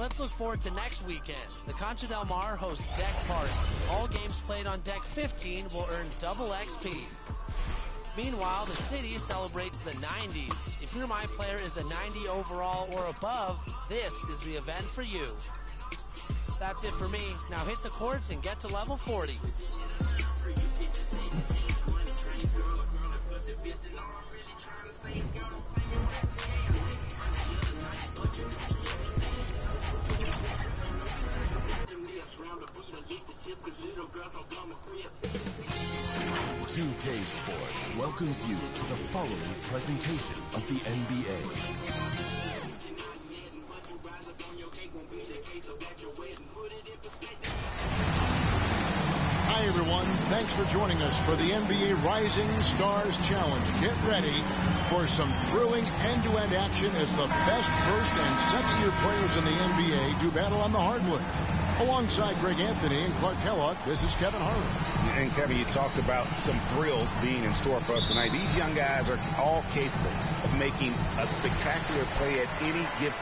Let's look forward to next weekend. The Concha Del Mar hosts Deck Party. All games played on Deck 15 will earn double XP. Meanwhile, the city celebrates the 90s. If your Myplayer is a 90 overall or above, this is the event for you. That's it for me. Now hit the courts and get to level 40. Ps4 welcomes you to the following presentation of the NBA. Hi everyone, thanks for joining us for the NBA Rising Stars Challenge. Get ready for some thrilling end-to-end action as the best first and second-year players in the NBA do battle on the hardwood. Alongside Greg Anthony and Clark Kellogg, this is Kevin Harlan. And Kevin, you talked about some thrills being in store for us tonight. These young guys are all capable of making a spectacular play at any given.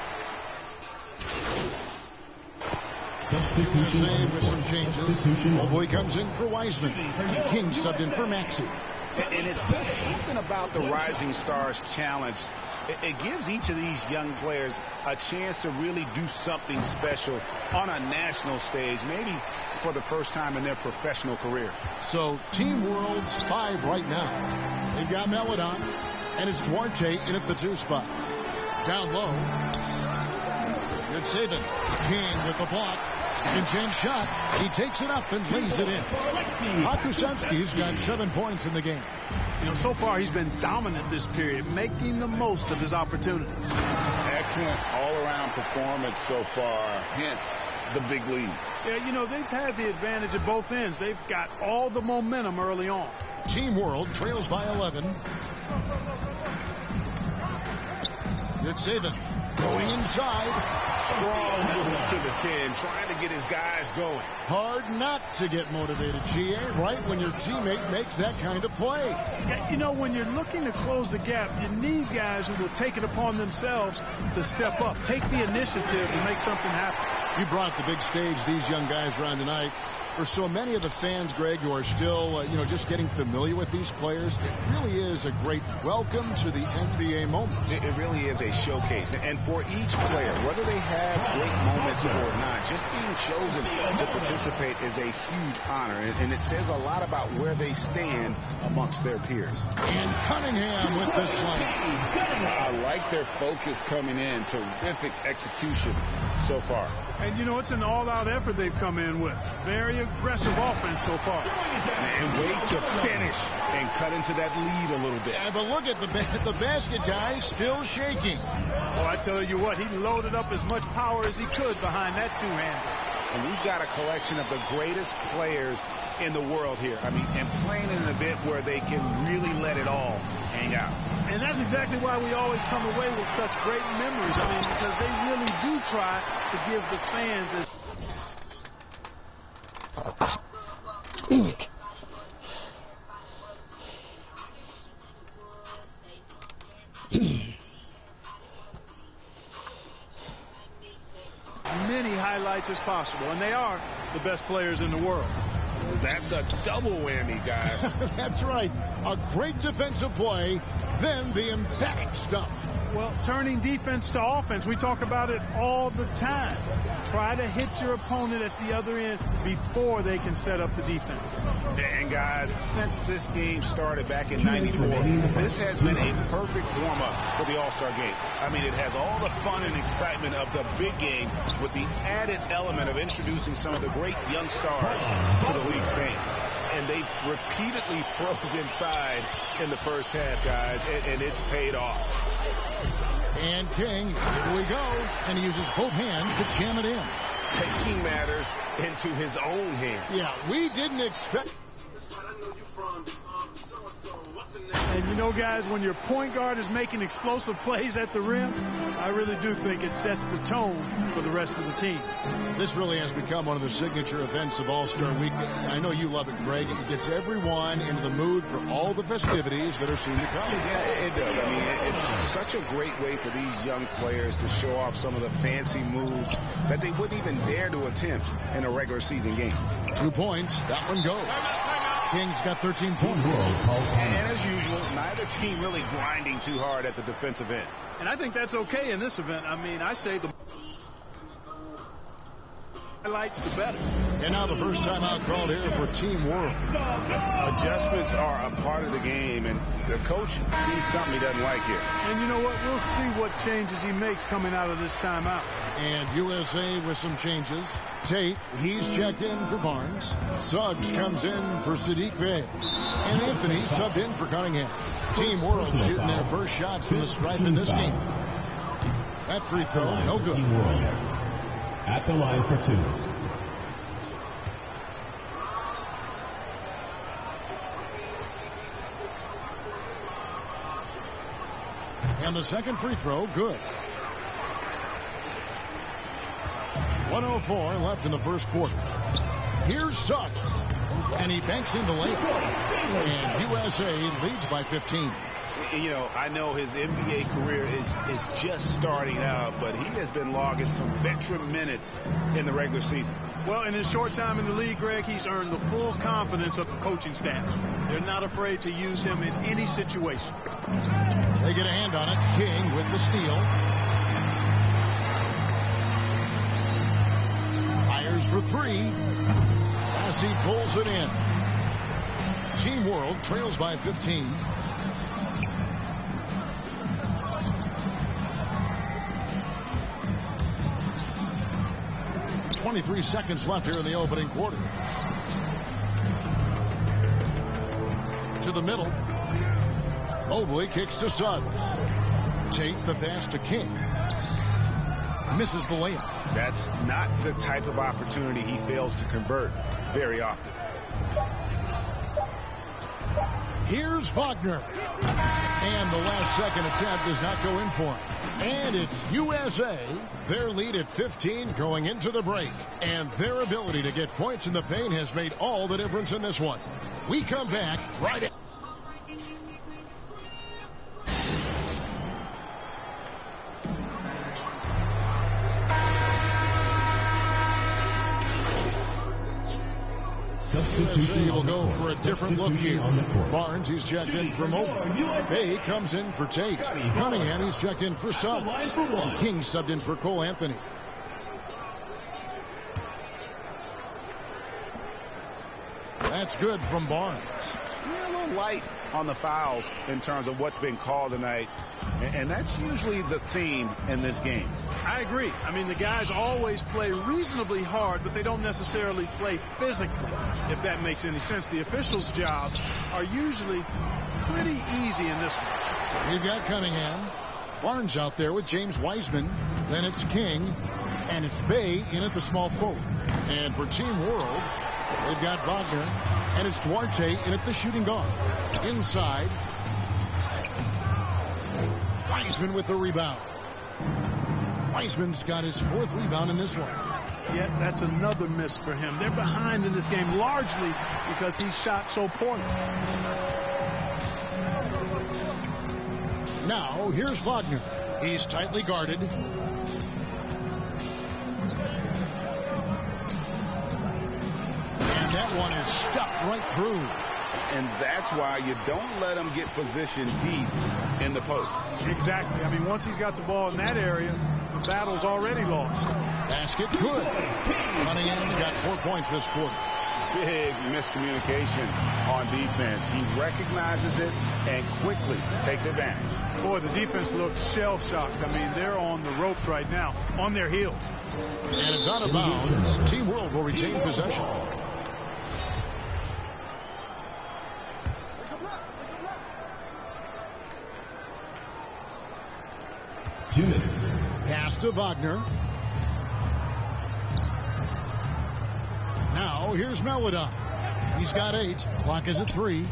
Substitution with some changes. Boy comes in for Wiseman. King subbed in for Maxey. And it's just something about the Rising Stars Challenge. It gives each of these young players a chance to really do something special on a national stage, maybe for the first time in their professional career. So Team World's 5 right now. They've got Melodon, and it's Duarte in at the 2 spot. Down low. Good saving. King with the block. Second-chance shot. He takes it up and lays it in. Akusevsky's got 7 points in the game. You know, so far he's been dominant this period, making the most of his opportunities. Excellent all-around performance so far, hence the big lead. Yeah, you know, they've had the advantage at both ends. They've got all the momentum early on. Team World trails by 11. Good saving. Going inside. Strong move to the 10, trying to get his guys going. Hard not to get motivated, GA, right when your teammate makes that kind of play. Yeah, you know, when you're looking to close the gap, you need guys who will take it upon themselves to step up, take the initiative to make something happen. You brought the big stage these young guys around tonight. For so many of the fans, Greg, who are still, just getting familiar with these players, it really is a great welcome to the NBA moment. It really is a showcase. And for each player, whether they have great moments or not, just being chosen to participate is a huge honor. And it says a lot about where they stand amongst their peers. And Cunningham with the slam. I like their focus coming in. Terrific execution so far. And, you know, it's an all-out effort they've come in with. Very aggressive offense so far. And wait to finish and cut into that lead a little bit. Yeah, but look at the basket guy still shaking. Oh, I tell you what, he loaded up as much power as he could behind that two-hander. And we've got a collection of the greatest players in the world here. I mean, and playing in an event where they can really let it all hang out. And that's exactly why we always come away with such great memories. I mean, because they really do try to give the fans many highlights as possible, and they are the best players in the world. That's a double whammy, guys. That's right. A great defensive play, then the emphatic stuff. Well, turning defense to offense, we talk about it all the time. Try to hit your opponent at the other end before they can set up the defense. And guys, since this game started back in '94, this has been a perfect warm-up for the All-Star game. I mean, it has all the fun and excitement of the big game with the added element of introducing some of the great young stars to the league's fans. And they've repeatedly probed inside in the first half, guys, and it's paid off. And King, here we go, and he uses both hands to jam it in. Taking matters into his own hands. Yeah, we didn't expect... And you know, guys, when your point guard is making explosive plays at the rim, I really do think it sets the tone for the rest of the team. This really has become one of the signature events of All-Star Week. I know you love it, Greg. It gets everyone into the mood for all the festivities that are soon to come. Yeah, it does. I mean, it's such a great way for these young players to show off some of the fancy moves that they wouldn't even dare to attempt in a regular season game. 2 points. That one goes. Kings got 13 points. And as usual, neither team really grinding too hard at the defensive end. And I think that's okay in this event. I mean, I say the highlights, the better. And now the first timeout called here for Team World. Adjustments are a part of the game, and the coach sees something he doesn't like here. And you know what? We'll see what changes he makes coming out of this timeout. And USA with some changes. Tate, he's checked in for Barnes. Suggs comes in for Sadiq Bey. And Anthony subbed in for Cunningham. Team World shooting their first shots from the stripe in this game. That free throw, no good. Team World at the line for 2. And the second free throw, good. 1:04 left in the first quarter. Here's Suggs. And he banks into layup. And USA leads by 15. You know, I know his NBA career is just starting out, but he has been logging some veteran minutes in the regular season. Well, in his short time in the league, Greg, he's earned the full confidence of the coaching staff. They're not afraid to use him in any situation. They get a hand on it. King with the steal. Fires for 3. As he pulls it in. Team World trails by 15. .23 seconds left here in the opening quarter. To the middle. Mobley kicks to Suggs. Tate the pass to King. Misses the layup. That's not the type of opportunity he fails to convert very often. Here's Wagner. And the last second attempt does not go in for him. And it's USA. Their lead at 15 going into the break. And their ability to get points in the paint has made all the difference in this one. We come back right at Substitution will go for a different look here. Barnes, he's checked in for Mobley. Bay comes in for Tate. Cunningham, he's checked in for Suggs. And King subbed in for Cole Anthony. That's good from Barnes. A little light on the fouls in terms of what's been called tonight. And that's usually the theme in this game. I agree. I mean, the guys always play reasonably hard, but they don't necessarily play physically, if that makes any sense. The officials' jobs are usually pretty easy in this one. We've got Cunningham. Barnes out there with James Wiseman. Then it's King. And it's Bay in at the small forward. And for Team World, they've got Wagner. And it's Duarte in at the shooting guard. Inside. Wiseman with the rebound. Wiseman's got his 4th rebound in this one. Yeah, that's another miss for him. They're behind in this game largely because he shot so poorly. Now, here's Wagner. He's tightly guarded. And that one is stuck right through. And that's why you don't let him get positioned deep in the post. Exactly. I mean, once he's got the ball in that area, the battle's already lost. Basket good. Cunningham's got 4 points this quarter. Big miscommunication on defense. He recognizes it and quickly takes advantage. Boy, the defense looks shell-shocked. I mean, they're on the ropes right now, on their heels. And it's out of bounds. Team World will retain possession. Pass to Wagner. Now here's Melodon. He's got 8. Clock is at 3.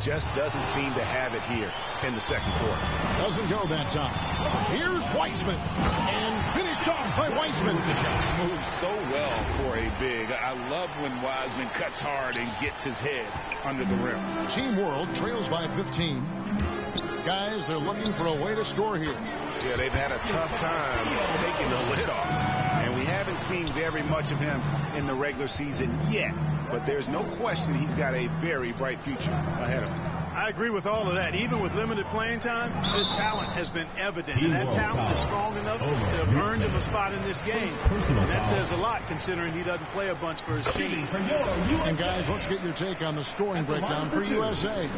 just doesn't seem to have it here in the second quarter. Doesn't go that time. Here's Wiseman. And finished off by Wiseman. Moves so well for a big. I love when Wiseman cuts hard and gets his head under the rim. Team World trails by 15. Guys, they're looking for a way to score here. Yeah, they've had a tough time taking the lid off. And we haven't seen very much of him in the regular season yet. But there's no question he's got a very bright future ahead of him. I agree with all of that. Even with limited playing time, his talent has been evident. And that talent is strong enough to have earned him a spot in this game. And that says a lot considering he doesn't play a bunch for his team. And guys, let's get your take on the scoring breakdown for USA.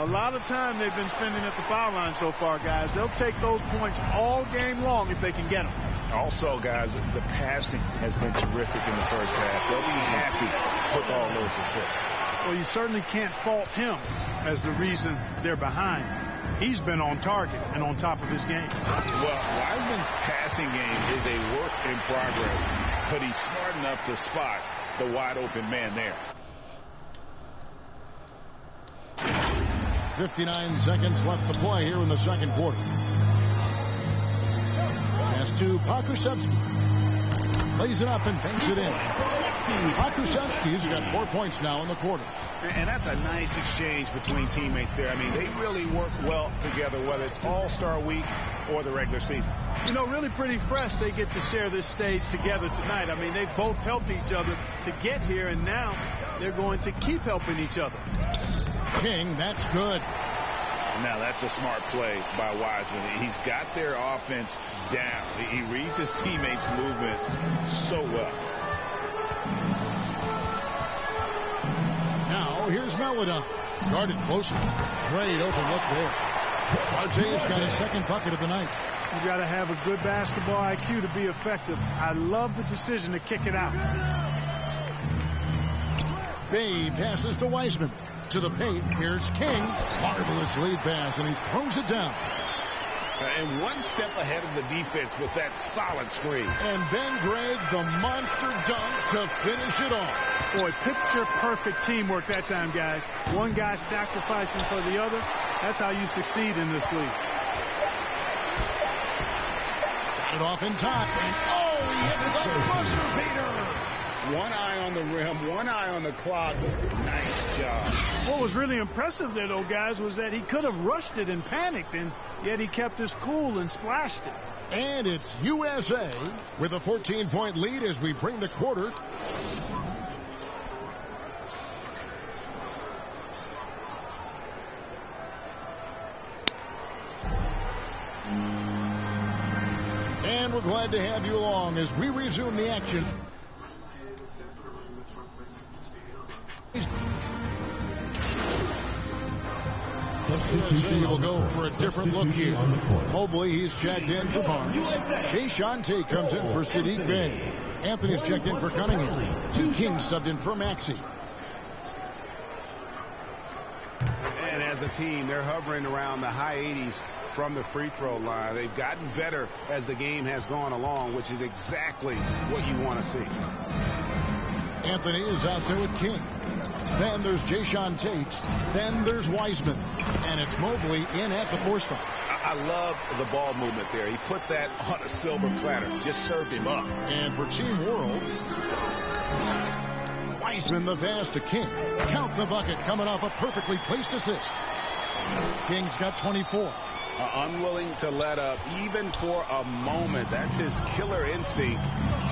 A lot of time they've been spending at the foul line so far, guys. They'll take those points all game long if they can get them. Also, guys, the passing has been terrific in the first half. They'll be happy with all those assists. Well, you certainly can't fault him as the reason they're behind. He's been on target and on top of his game. Well, Wiseman's passing game is a work in progress, but he's smart enough to spot the wide open man there. 59 seconds left to play here in the second quarter. Pass to Pakusevsky. Lays it up and banks it in. Pakusevsky's got 4 points now in the quarter. And that's a nice exchange between teammates there. I mean, they really work well together, whether it's All-Star Week or the regular season. You know, really pretty fresh they get to share this stage together tonight. I mean, they both helped each other to get here, and now they're going to keep helping each other. King, that's good. Now, that's a smart play by Wiseman. He's got their offense down. He reads his teammates' movements so well. Now, here's Melodon. Guarded closely. Great open look there. RJ's got his second bucket of the night. You got to have a good basketball IQ to be effective. I love the decision to kick it out. Bay passes to Wiseman. To the paint, here's King. Marvelous lead pass, and he throws it down. And one step ahead of the defense with that solid screen. And Ben Gregg, the monster dunk to finish it off. Boy, picture-perfect teamwork that time, guys. One guy sacrificing for the other. That's how you succeed in this league. Got it off in time. And he hits the buzzer beater. One eye on the rim, one eye on the clock. Nice job. What was really impressive there, though, guys, was that he could have rushed it and panicked, and yet he kept his cool and splashed it. And it's USA with a 14-point lead as we bring the quarter. And we're glad to have you along as we resume the action. Substitution will go for a different look here. Mobley, he's checked in for Barnes. Jayshawn Tate comes in for Sadiq Bey. Anthony's checked in for Cunningham. King subbed in for Maxey. And as a team, they're hovering around the high 80s from the free throw line. They've gotten better as the game has gone along, which is exactly what you want to see. Anthony is out there with King. Then there's Jayshawn Tate. Then there's Wiseman. And it's Mobley in at the 4 spot. I love the ball movement there. He put that on a silver platter. Just served him up. And for Team World, Wiseman the pass to King. Count the bucket coming off a perfectly placed assist. King's got 24. Unwilling to let up even for a moment. That's his killer instinct,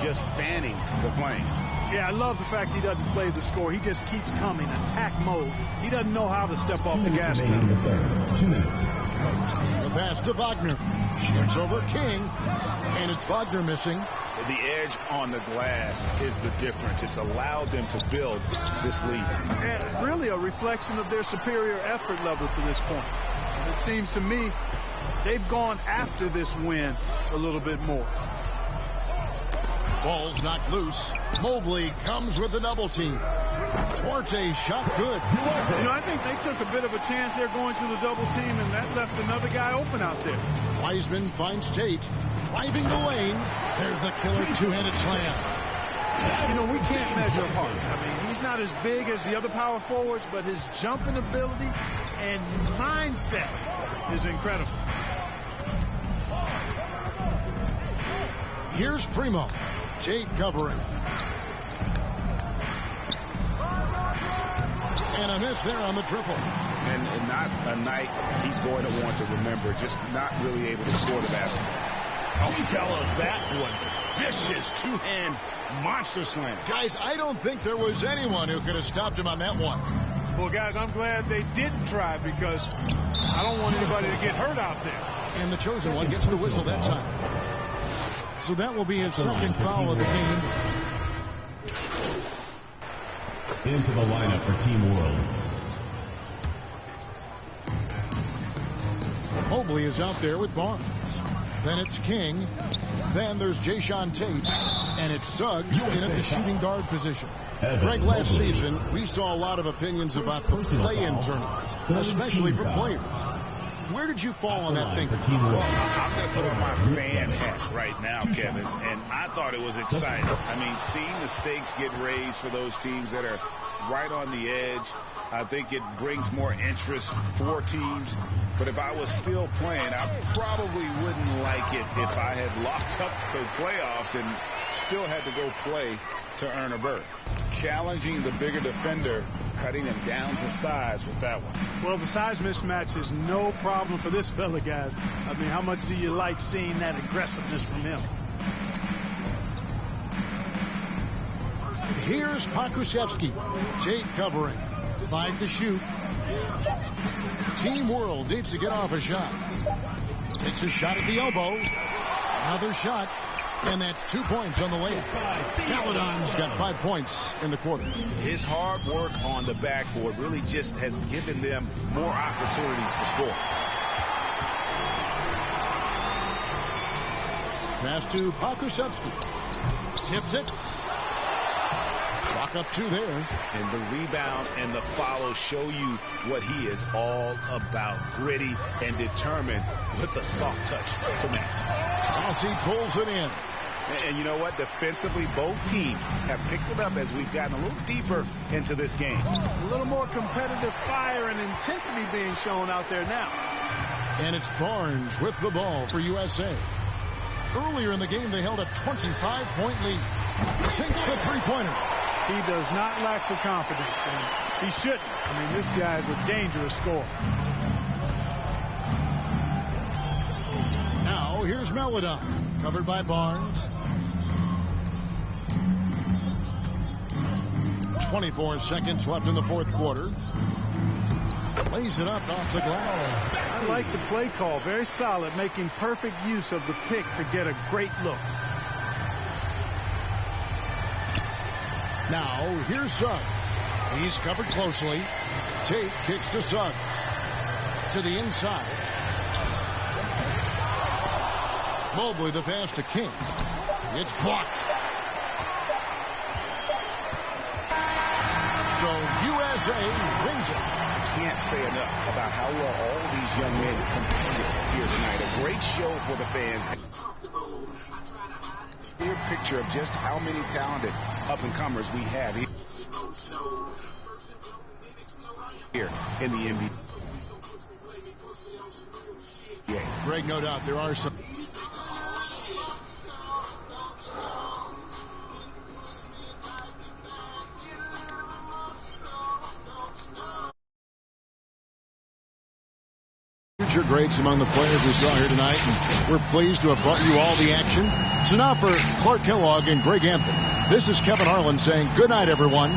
just fanning the flame. Yeah, I love the fact he doesn't play the score. He just keeps coming, attack mode. He doesn't know how to step off the gas. 2 minutes. The pass to Wagner. Shoots over King. And it's Wagner missing. The edge on the glass is the difference. It's allowed them to build this lead. And really a reflection of their superior effort level to this point. And it seems to me they've gone after this win a little bit more. Ball's knocked loose. Mobley comes with the double team. Duarte shot good. You know, I think they took a bit of a chance there going to the double team, and that left another guy open out there. Wiseman finds Tate. Driving the lane. There's the killer two-handed slam. You know, we can't measure Hart. I mean, he's not as big as the other power forwards, but his jumping ability and mindset is incredible. Here's Primo. Jade covering. And a miss there on the triple. And not a night he's going to want to remember, just not really able to score the basketball. Oh, fellas, that was a vicious two-hand monster slam. Guys, I don't think there was anyone who could have stopped him on that one. Well, guys, I'm glad they didn't try because I don't want anybody to get hurt out there. And the chosen one gets the whistle that time. So that will be his second foul of the game. Into the lineup for Team World. Mobley is out there with Barnes. Then it's King. Then there's Jayshawn Tate. And it's Suggs in at the shooting guard position. Greg, last season, we saw a lot of opinions about the play-in tournament, especially for players. Where did you fall on that thinking? Well, I'm going to put on my fan hat right now, Kevin, and I thought it was exciting. I mean, seeing the stakes get raised for those teams that are right on the edge, I think it brings more interest for teams. But if I was still playing, I probably wouldn't like it if I had locked up the playoffs and still had to go play to earn a berth. Challenging the bigger defender, cutting him down to size with that one. Well, the size mismatch is no problem for this fella, guys. I mean, how much do you like seeing that aggressiveness from him? Here's Pakusevsky. Jade covering. 5 to shoot. Team World needs to get off a shot. Takes a shot at the elbow. Another shot. And that's 2 points on the layup. Caledon's got 5 points in the quarter. His hard work on the backboard really just has given them more opportunities for score. Pass to Pakusevsky. Tips it. Clock up 2 there. And the rebound and the follow show you what he is all about. Gritty and determined with the soft touch to match. Rossi pulls it in. And you know what? Defensively, both teams have picked it up as we've gotten a little deeper into this game. A little more competitive fire and intensity being shown out there now. And it's Barnes with the ball for USA. Earlier in the game, they held a 25-point lead. Sinks the three-pointer. He does not lack for confidence, and he shouldn't. I mean, this guy's a dangerous scorer. Now, here's Melodon, covered by Barnes. 24 seconds left in the fourth quarter. Lays it up off the glass. I like the play call. Very solid, making perfect use of the pick to get a great look. Now, here's Suggs. He's covered closely. Tate kicks to Suggs. To the inside. Mobley the pass to King. It's blocked. So USA wins it. Can't say enough about how well all these young men competed here tonight. A great show for the fans. Clear picture of just how many talented up-and-comers we have here in the NBA. Greg, no doubt there are some future greats among the players we saw here tonight, and we're pleased to have brought you all the action. So now for Clark Kellogg and Greg Anthony, this is Kevin Harlan saying good night, everyone.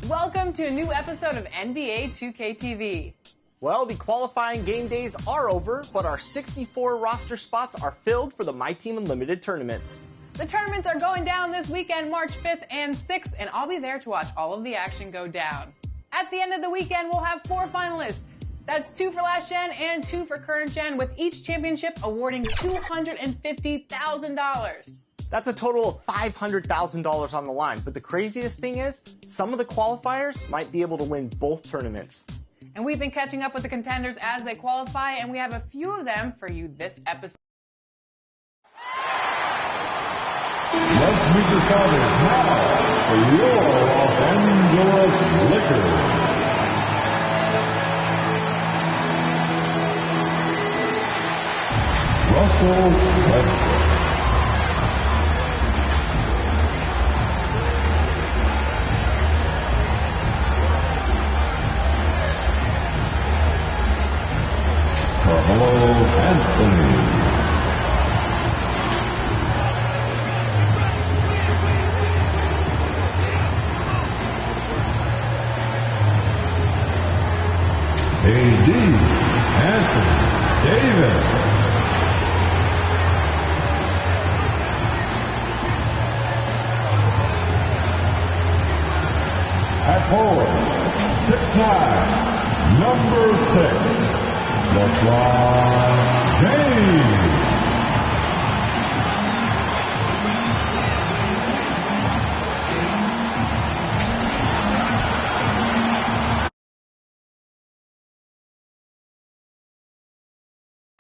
Welcome to a new episode of NBA 2K TV. Well, the qualifying game days are over, but our 64 roster spots are filled for the My Team Unlimited tournaments. The tournaments are going down this weekend, March 5th and 6th, and I'll be there to watch all of the action go down. At the end of the weekend, we'll have 4 finalists. That's 2 for last gen and 2 for current gen, with each championship awarding $250,000. That's a total of $500,000 on the line, but the craziest thing is, some of the qualifiers might be able to win both tournaments. And we've been catching up with the contenders as they qualify, and we have a few of them for you this episode. Let's meet your fathers now for your Los Angeles Lakers. Russell Westbrook. Carmelo Anthony. A.D. Anthony Davis. At forward, 6'9", number 6. LeBron James.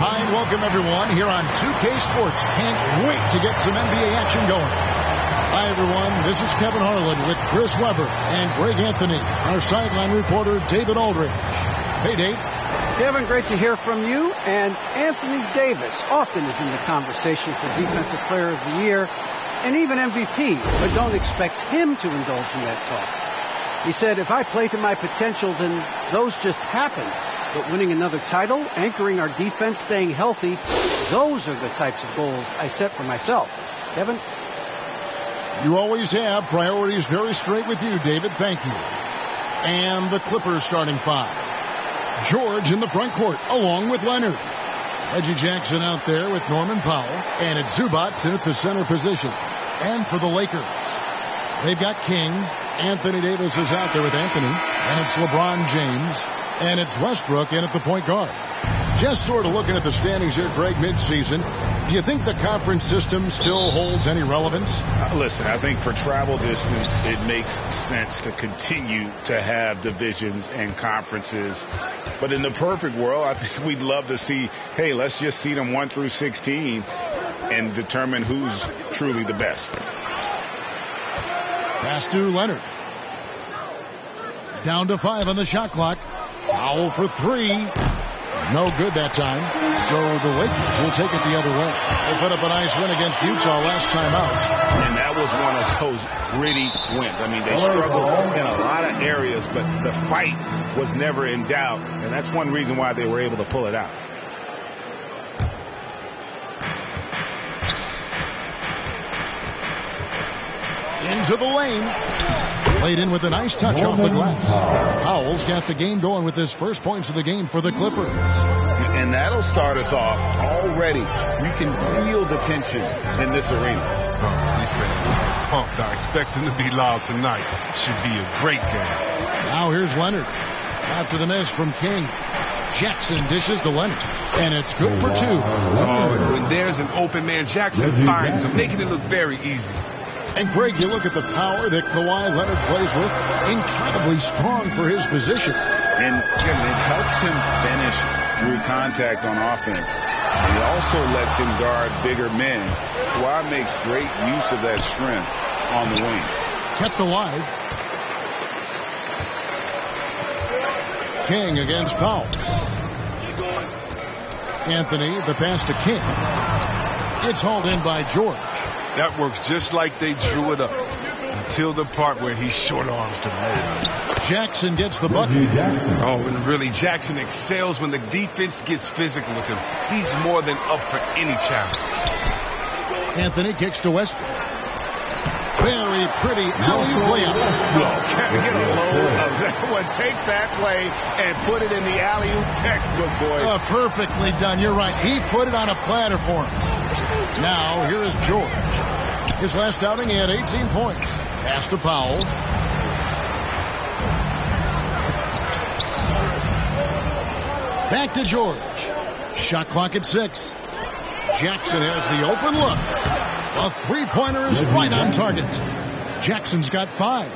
Hi, and welcome everyone here on 2K Sports. Can't wait to get some NBA action going. Hi everyone, this is Kevin Harlan with Chris Webber and Greg Anthony, our sideline reporter David Aldridge. Hey Dave. Kevin, great to hear from you. And Anthony Davis often is in the conversation for Defensive Player of the Year and even MVP, but don't expect him to indulge in that talk. He said, if I play to my potential, then those just happen. But winning another title, anchoring our defense, staying healthy, those are the types of goals I set for myself. Kevin? You always have priorities very straight with you, David. Thank you. And the Clippers starting 5. George in the front court, along with Leonard. Reggie Jackson out there with Norman Powell. And it's Zubac in at the center position. And for the Lakers, they've got King. Anthony Davis is out there with Anthony. And it's LeBron James. And it's Westbrook in at the point guard. Just sort of looking at the standings here, Greg, midseason. Do you think the conference system still holds any relevance? Listen, I think for travel distance, it makes sense to continue to have divisions and conferences. But in the perfect world, I think we'd love to see, hey, let's just seed them 1 through 16 and determine who's truly the best. Pass to Leonard. Down to 5 on the shot clock. Foul for 3. No good that time. So the Lakers will take it the other way. They put up a nice win against Utah last time out. And that was one of those gritty wins. I mean, they struggled in a lot of areas, but the fight was never in doubt. And that's one reason why they were able to pull it out. Into the lane. Played in with a nice touch off the glass. Powell's got the game going with his first points of the game for the Clippers. And that'll start us off already. You can feel the tension in this arena. These fans are pumped. I expect them to be loud tonight. Should be a great game. Now here's Leonard. After the miss from King. Jackson dishes to Leonard. And it's good for 2. Oh, when there's an open man, Jackson finds him, making it look very easy. And Greg, you look at the power that Kawhi Leonard plays with, incredibly strong for his position. And it helps him finish through contact on offense. It also lets him guard bigger men. Kawhi makes great use of that strength on the wing. Kept alive. King against Powell. Anthony, the pass to King. It's hauled in by George. That works just like they drew it up until the part where he short arms the man. Jackson gets the bucket. Oh, and really, Jackson excels when the defense gets physical with him. He's more than up for any challenge. Anthony kicks to Westbrook. Very a pretty alley-oop layup. Can we get a load of that one? Take that play and put it in the alley-oop textbook, boys. Perfectly done. You're right. He put it on a platter for him. Now, here is George. His last outing, he had 18 points. Pass to Powell. Back to George. Shot clock at 6. Jackson has the open look. A three-pointer is right on target. Jackson's got 5.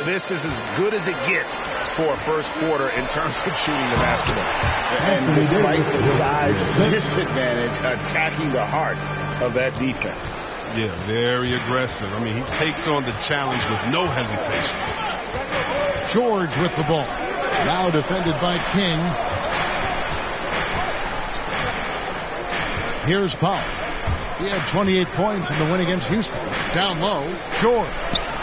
This is as good as it gets for a first quarter in terms of shooting the basketball. And despite the size disadvantage, attacking the heart of that defense. Yeah, very aggressive. I mean, he takes on the challenge with no hesitation. George with the ball. Now defended by King. Here's Powell. He had 28 points in the win against Houston. Down low, George.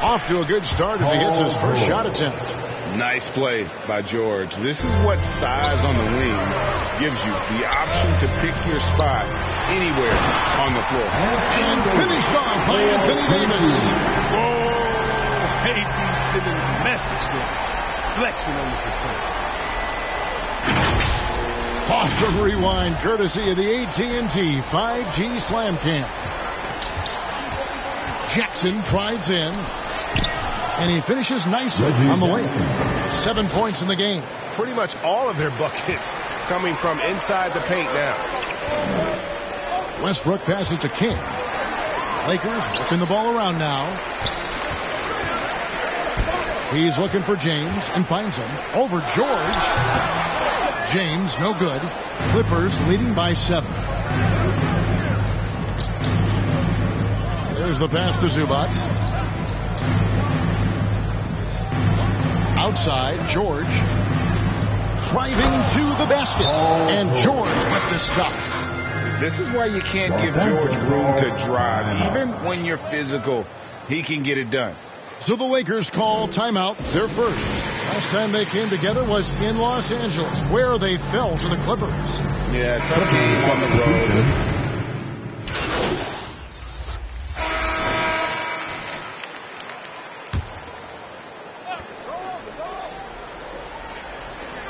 Off to a good start as he hits his first shot attempt. Nice play by George. This is what size on the wing gives you. The option to pick your spot anywhere on the floor. And finished off by Anthony Davis. Oh, AD sending a message there. Flexing on the control. Awesome rewind courtesy of the AT&T 5G Slam Cam. Jackson drives in, and he finishes nicely on the way. 7 points in the game. Pretty much all of their buckets coming from inside the paint now. Westbrook passes to King. Lakers working the ball around now. He's looking for James and finds him. Over George. James, no good. Clippers leading by 7. There's the pass to Zubac. Outside, George. Driving to the basket. And George with the stuff. This is why you can't give George room to drive. Even when you're physical, he can get it done. So the Lakers call timeout, their first. Last time they came together was in Los Angeles, where they fell to the Clippers. Yeah, tough game on the road.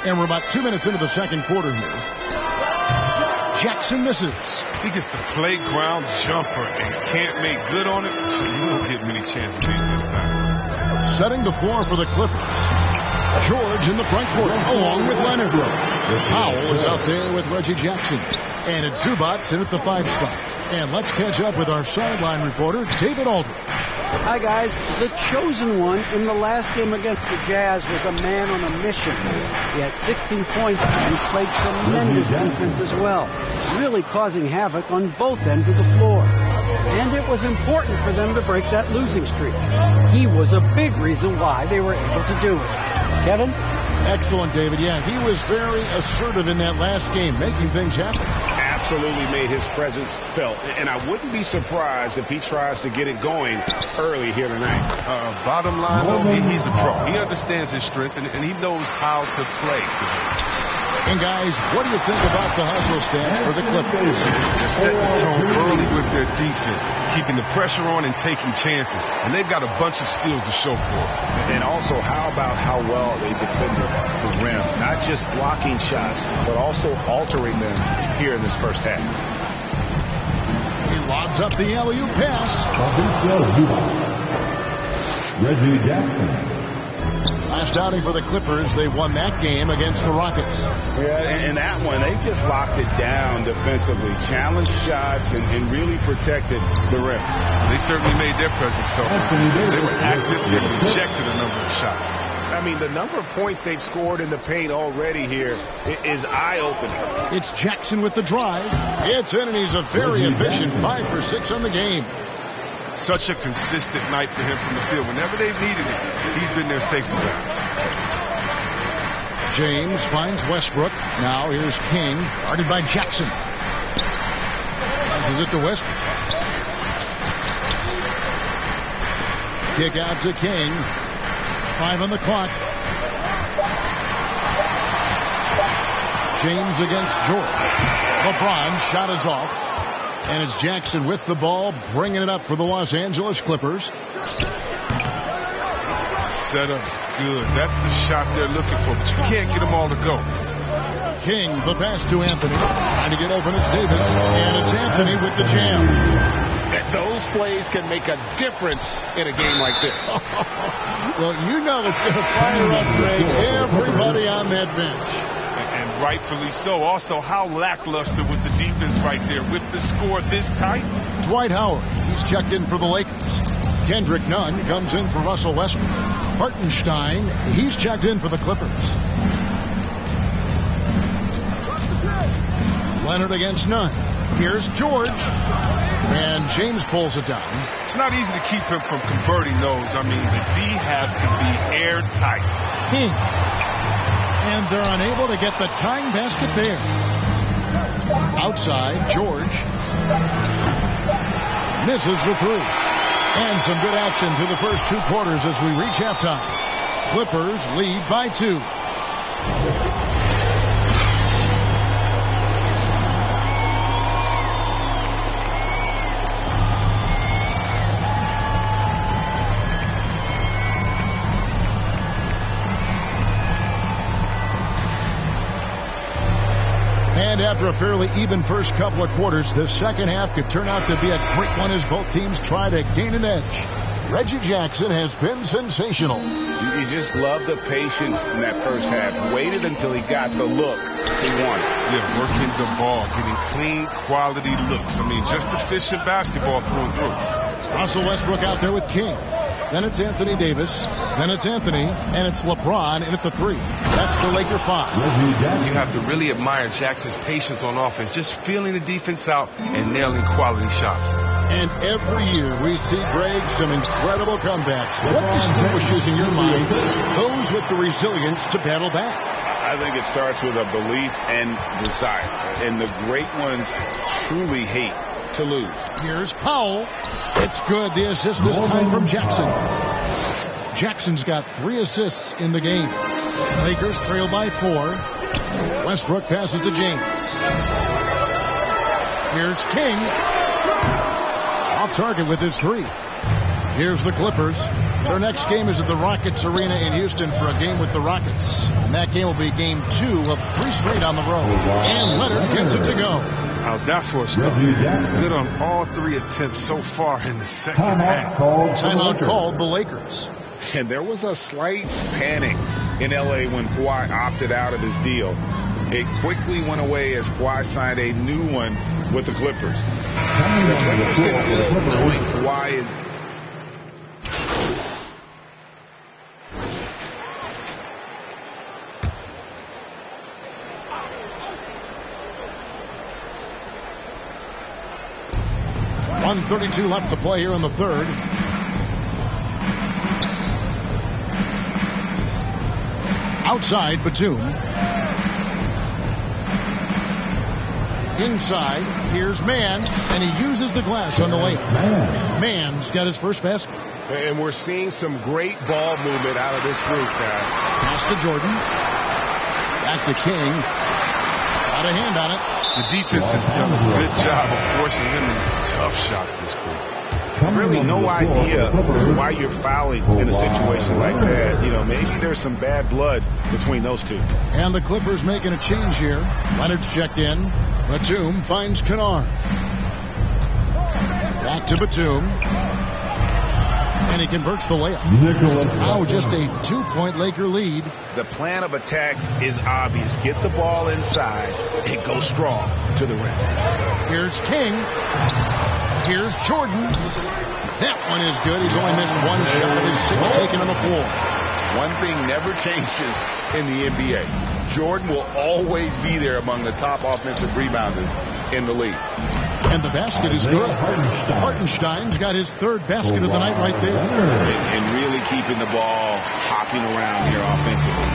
And we're about 2 minutes into the second quarter here. Jackson misses. He gets the playground jumper and can't make good on it, so you don't get many chances to get it back. Setting the floor for the Clippers. George in the front court, along with Leonard. Powell is out there with Reggie Jackson. And it's Zubac in at the 5 spot. And let's catch up with our sideline reporter, David Aldridge. Hi, guys. The chosen one in the last game against the Jazz was a man on a mission. He had 16 points and played tremendous defense as well, really causing havoc on both ends of the floor. And it was important for them to break that losing streak. He was a big reason why they were able to do it. Kevin? Excellent, David. Yeah, he was very assertive in that last game, making things happen. Absolutely made his presence felt. And I wouldn't be surprised if he tries to get it going early here tonight. Bottom line, though, he's a pro. He understands his strength, and he knows how to play. And, guys, what do you think about the hustle stance for the Clippers? They're setting the tone early with their defense, keeping the pressure on and taking chances. And they've got a bunch of steals to show for it. And also, how about how well they defended the rim? Not just blocking shots, but also altering them here in this first half. He lobs up the alley-oop pass. Reggie Jackson. Last outing for the Clippers, they won that game against the Rockets. Yeah, and that one, they just locked it down defensively, challenged shots, and really protected the rim. They certainly made their presence felt. They were active and rejected a number of shots. I mean, the number of points they've scored in the paint already here is eye-opening. It's Jackson with the drive. It's in, and he's a very efficient 5 for 6 on the game. Such a consistent night for him from the field. Whenever they've needed it, he's been their safety valve. James finds Westbrook. Now here's King, guarded by Jackson. Passes it to Westbrook. Kick out to King. 5 on the clock. James against George. LeBron shot is off. And it's Jackson with the ball, bringing it up for the Los Angeles Clippers. setup is good. That's the shot they're looking for, but you can't get them all to go. King, the pass to Anthony. Trying to get open, it's Davis. And it's Anthony with the jam. Those plays can make a difference in a game like this. Well, you know it's going to fire up, Greg, everybody on that bench. And rightfully so. Also, how lackluster was the defense right there with the score this tight? Dwight Howard, he's checked in for the Lakers. Kendrick Nunn comes in for Russell Westbrook. Hartenstein, he's checked in for the Clippers. Leonard against Nunn. Here's George. And James pulls it down. It's not easy to keep him from converting those. I mean, the D has to be airtight. King. And they're unable to get the tying basket there. Outside, George. Misses the three. And some good action through the first 2 quarters as we reach halftime. Clippers lead by 2. And after a fairly even first couple of quarters, the second half could turn out to be a great one as both teams try to gain an edge. Reggie Jackson has been sensational. You just love the patience in that first half. Waited until he got the look he wanted. Yeah, working the ball, getting clean, quality looks. I mean, just efficient basketball through and through. Russell Westbrook out there with King. Then it's Anthony Davis. Then it's Anthony. And it's LeBron in at the 3. That's the Laker 5. You have to really admire Jackson's patience on offense, just feeling the defense out and nailing quality shots. And every year we see, Greg, some incredible comebacks. What distinguishes, in your mind, those with the resilience to battle back? I think it starts with a belief and desire. And the great ones truly hate to lose. Here's Powell. It's good. The assist this time from Jackson. Jackson's got 3 assists in the game. Lakers trail by 4. Westbrook passes to James. Here's King. Off target with his 3. Here's the Clippers. Their next game is at the Rockets Arena in Houston for a game with the Rockets. And that game will be game 2 of 3 straight on the road. And Leonard gets it to go. How's that for a start? Good on all 3 attempts so far in the second half. Timeout called the Lakers. And there was a slight panic in L.A. when Kawhi opted out of his deal. It quickly went away as Kawhi signed a new one with the Clippers. The Clippers can live knowing Kawhi is... .132 left to play here in the third. Outside, Batum. Inside, here's Mann, and he uses the glass on the layup. Mann's got his first basket. And we're seeing some great ball movement out of this group, guys. Pass to Jordan. Back to King. Got a hand on it. The defense has done a good job of forcing him into tough shots this quarter. Really no idea why you're fouling in a situation like that. You know, maybe there's some bad blood between those two. And the Clippers making a change here. Leonard's checked in. Batum finds Kennard. Back to Batum. And he converts the layup. Now just a 2-point Laker lead. The plan of attack is obvious. Get the ball inside and go strong to the rim. Here's King. Here's Jordan. That one is good. He's only missed 1 shot of his 6 taken on the floor. One thing never changes in the NBA. Jordan will always be there among the top offensive rebounders in the league. And the basket is good. Hartenstein's got his 3rd basket of the night right there. And really keeping the ball hopping around here offensively.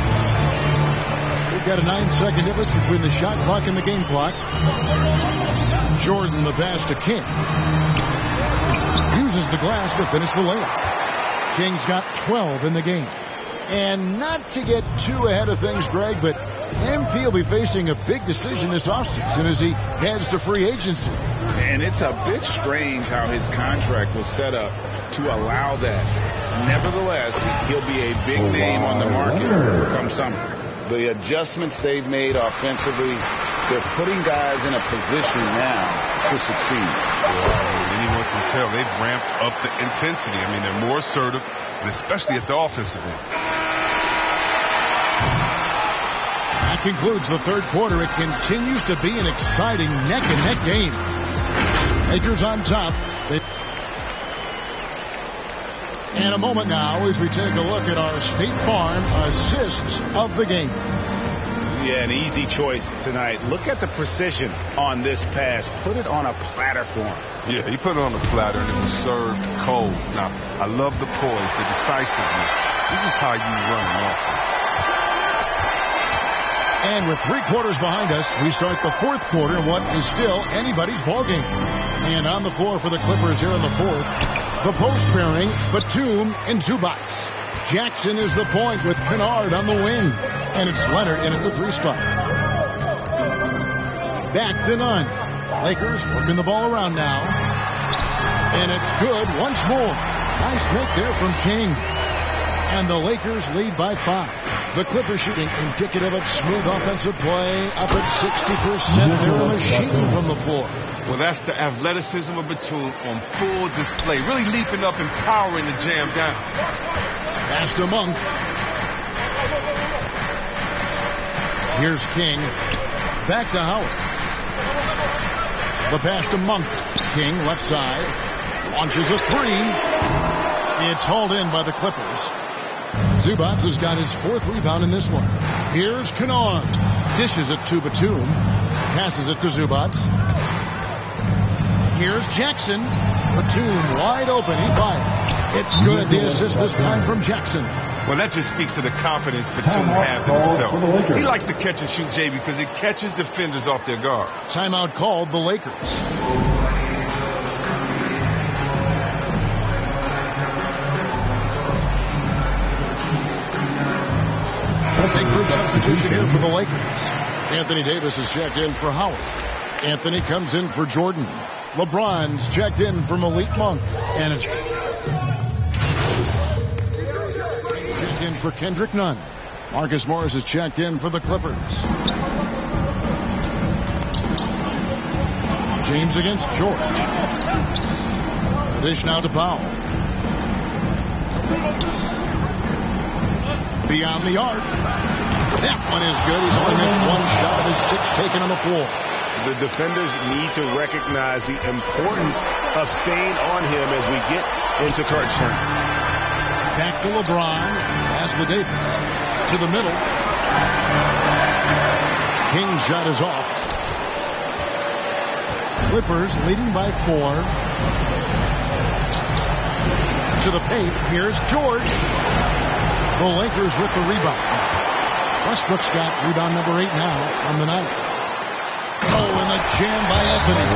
We've got a 9-second difference between the shot clock and the game clock. Jordan the pass to King. Uses the glass to finish the layup. King's got 12 in the game. And not to get too ahead of things, Greg, but MP will be facing a big decision this offseason as he heads to free agency. And it's a bit strange how his contract was set up to allow that. Nevertheless, he'll be a big name on the market come summer. The adjustments they've made offensively, they're putting guys in a position now to succeed. Anyone can tell they've ramped up the intensity. I mean, they're more assertive, and especially at the offensive end. That concludes the third quarter. It continues to be an exciting neck-and-neck game. Lakers on top. In a moment now as we take a look at our State Farm assists of the game. Yeah, an easy choice tonight. Look at the precision on this pass. Put it on a platter for him. Yeah, he put it on the platter and it was served cold. Now, I love the poise, the decisiveness. This is how you run an offense. And with 3 quarters behind us, we start the fourth quarter in what is still anybody's ballgame. And on the floor for the Clippers here in the fourth, the post pairing, Batum and Zubac. Jackson is the point with Kennard on the wing. And it's Leonard in at the 3 spot. Back to none. Lakers working the ball around now. And it's good once more. Nice make there from King. And the Lakers lead by 5. The Clippers shooting indicative of smooth offensive play. Up at 60%. They're a machine from the floor. Well, that's the athleticism of Batum on full display. Really leaping up and powering the jam down. Pass to Monk. Here's King. Back to Howard. The pass to Monk. King left side. Launches a 3. It's hauled in by the Clippers. Zubac has got his 4th rebound in this one. Here's Kennard. Dishes it to Batum. Passes it to Zubac. Here's Jackson. Batum wide open. He fired. It's good. The assist this time from Jackson. Well, that just speaks to the confidence Batum has in himself. He likes to catch and shoot, Jay, because it catches defenders off their guard. Timeout called the Lakers. Big group substitution here for the Lakers. Anthony Davis is checked in for Howard. Anthony comes in for Jordan. LeBron's checked in for Malik Monk. And it's checked in for Kendrick Nunn. Marcus Morris is checked in for the Clippers. James against George. Dish now to Powell. Beyond the arc. That one is good. He's only missed 1 shot of his 6 taken on the floor. The defenders need to recognize the importance of staying on him as we get into crunch time. Back to LeBron. Pass to Davis. To the middle. King's shot is off. Clippers leading by 4. To the paint. Here's George. The Lakers with the rebound. Westbrook's got rebound number 8 now on the night. Oh, and the jam by Anthony.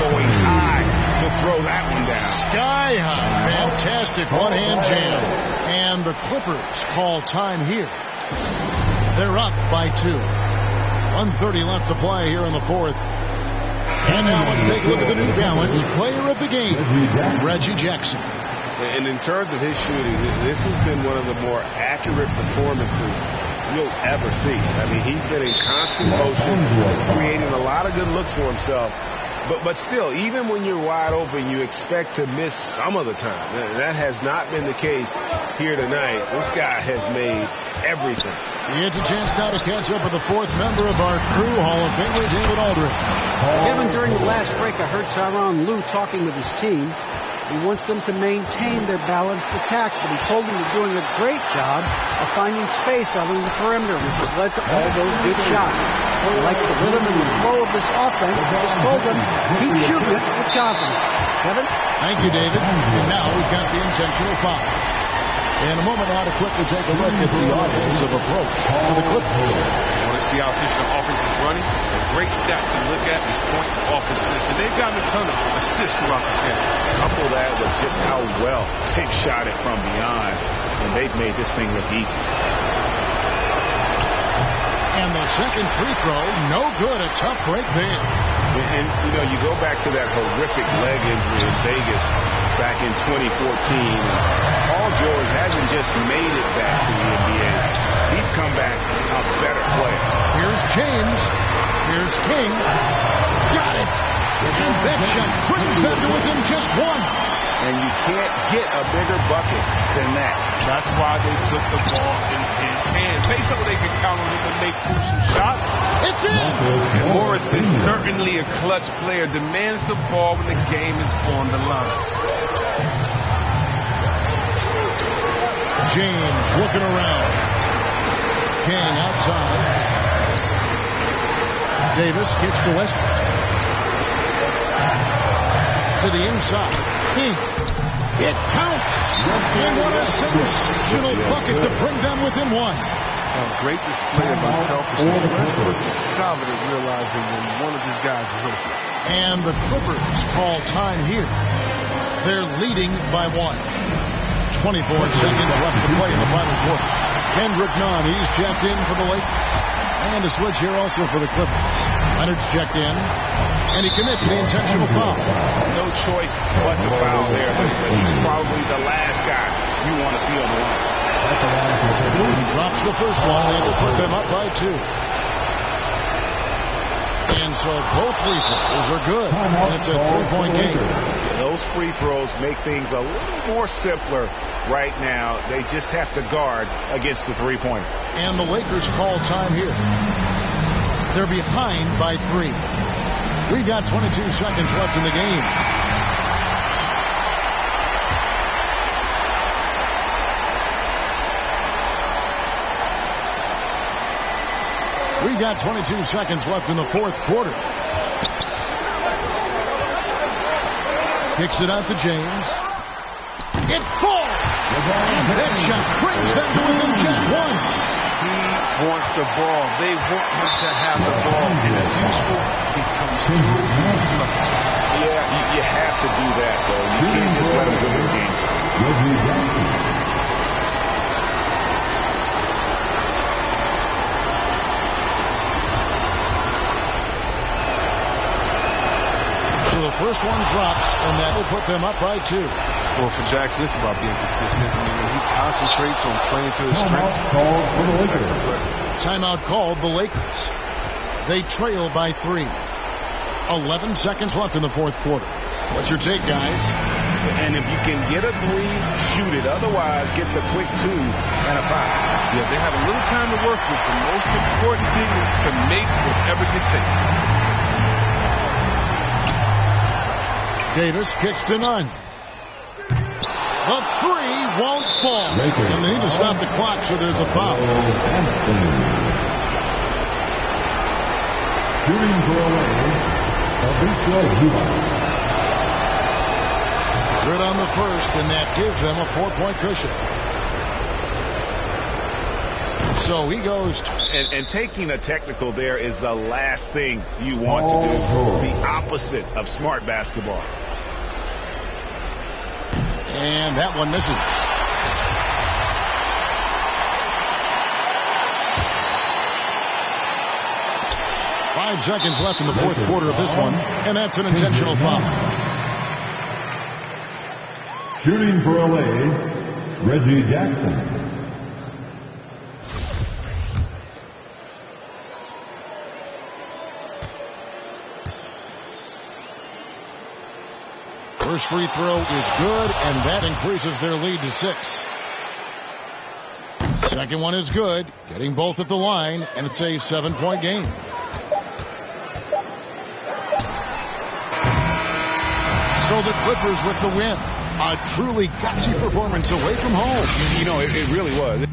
Going high to throw that one down. Sky high. Fantastic one-hand jam. And the Clippers call time here. They're up by 2. 1:30 left to play here in the fourth. And now let's take a look at the New Balance player of the game, Reggie Jackson. And in terms of his shooting, this has been one of the more accurate performances you'll ever see. I mean, he's been in constant motion, creating a lot of good looks for himself. But still, even when you're wide open, you expect to miss some of the time. That has not been the case here tonight. This guy has made everything. He gets a chance now to catch up with the 4th member of our crew, Hall of Famer David Aldridge. Kevin, during the last break, I heard Tyronn Lue talking with his team. He wants them to maintain their balanced attack, but he told them they're doing a great job of finding space out on the perimeter, which has led to all those good shots. He likes the rhythm and the flow of this offense. He just told them, keep shooting it with confidence. Kevin? Thank you, David. And now we've got the intentional foul. In a moment now to quickly take a look at the offensive approach for the Clippers. You want to see how efficient the offense is running? A great stat to look at is points off assists. And they've gotten a ton of assists throughout this game. Couple that with just how well they've shot it from beyond, and they've made this thing look easy. And the second free throw, no good. A tough break there. And, you know, you go back to that horrific leg injury in Vegas back in 2014. just made it back to the NBA. He's come back a better player. Here's James. Here's King. Got it. And that shot brings them to within just one. And you can't get a bigger bucket than that. That's why they put the ball in his hands. They know they can count on him to make crucial shots. It's in. And Morris is certainly a clutch player. Demands the ball when the game is on the line. James looking around. King outside. Davis kicks to Westbrook. To the inside. King. It counts. And what a sensational bucket to bring them within one. Great display of unselfishness. Westbrook is solid at realizing when one of his guys is open. And the Clippers call time here. They're leading by 1. 24 seconds left to play in the final quarter. Kendrick Nunn, he's checked in for the Lakers. And a switch here also for the Clippers. Leonard's checked in. And he commits the intentional foul. No choice but to foul there. But he's probably the last guy you want to see on the line. He drops the first one. That will put them up by 2. And so both free throws are good. And it's a 3-point game. Those free throws make things a little more simpler right now. They just have to guard against the three-pointer. And the Lakers call time here. They're behind by 3. We've got 22 seconds left in the game. We've got 22 seconds left in the fourth quarter. Kicks it out to James. It falls! And that shot brings them to within just 1. He wants the ball. They want him to have the ball. And as useful, he comes to Yeah, you have to do that, though. You can't just let him go to the game. So the first one drops, and that will put them up by 2. Well, for Jackson, it's about being consistent. I mean, when he concentrates on playing to his strengths. Timeout called the Lakers. They trail by 3. 11 seconds left in the fourth quarter. What's your take, guys? And if you can get a 3, shoot it. Otherwise, get the quick 2 and a foul. Yeah, they have a little time to work with. The most important thing is to make whatever you take. Davis kicks to Nunn. The 3 won't fall. And they need to stop the clock, so there's a foul. Shooting for Good on the first, and that gives them a 4-point cushion. So he goes. And taking a technical there is the last thing you want to do. The opposite of smart basketball. And that one misses. Five seconds left in the fourth quarter of this one, and that's an intentional foul. Shooting for LA, Reggie Jackson. First free throw is good, and that increases their lead to 6. Second one is good, getting both at the line, and it's a 7-point game. So the Clippers with the win. A truly gutsy performance away from home. You know, it really was.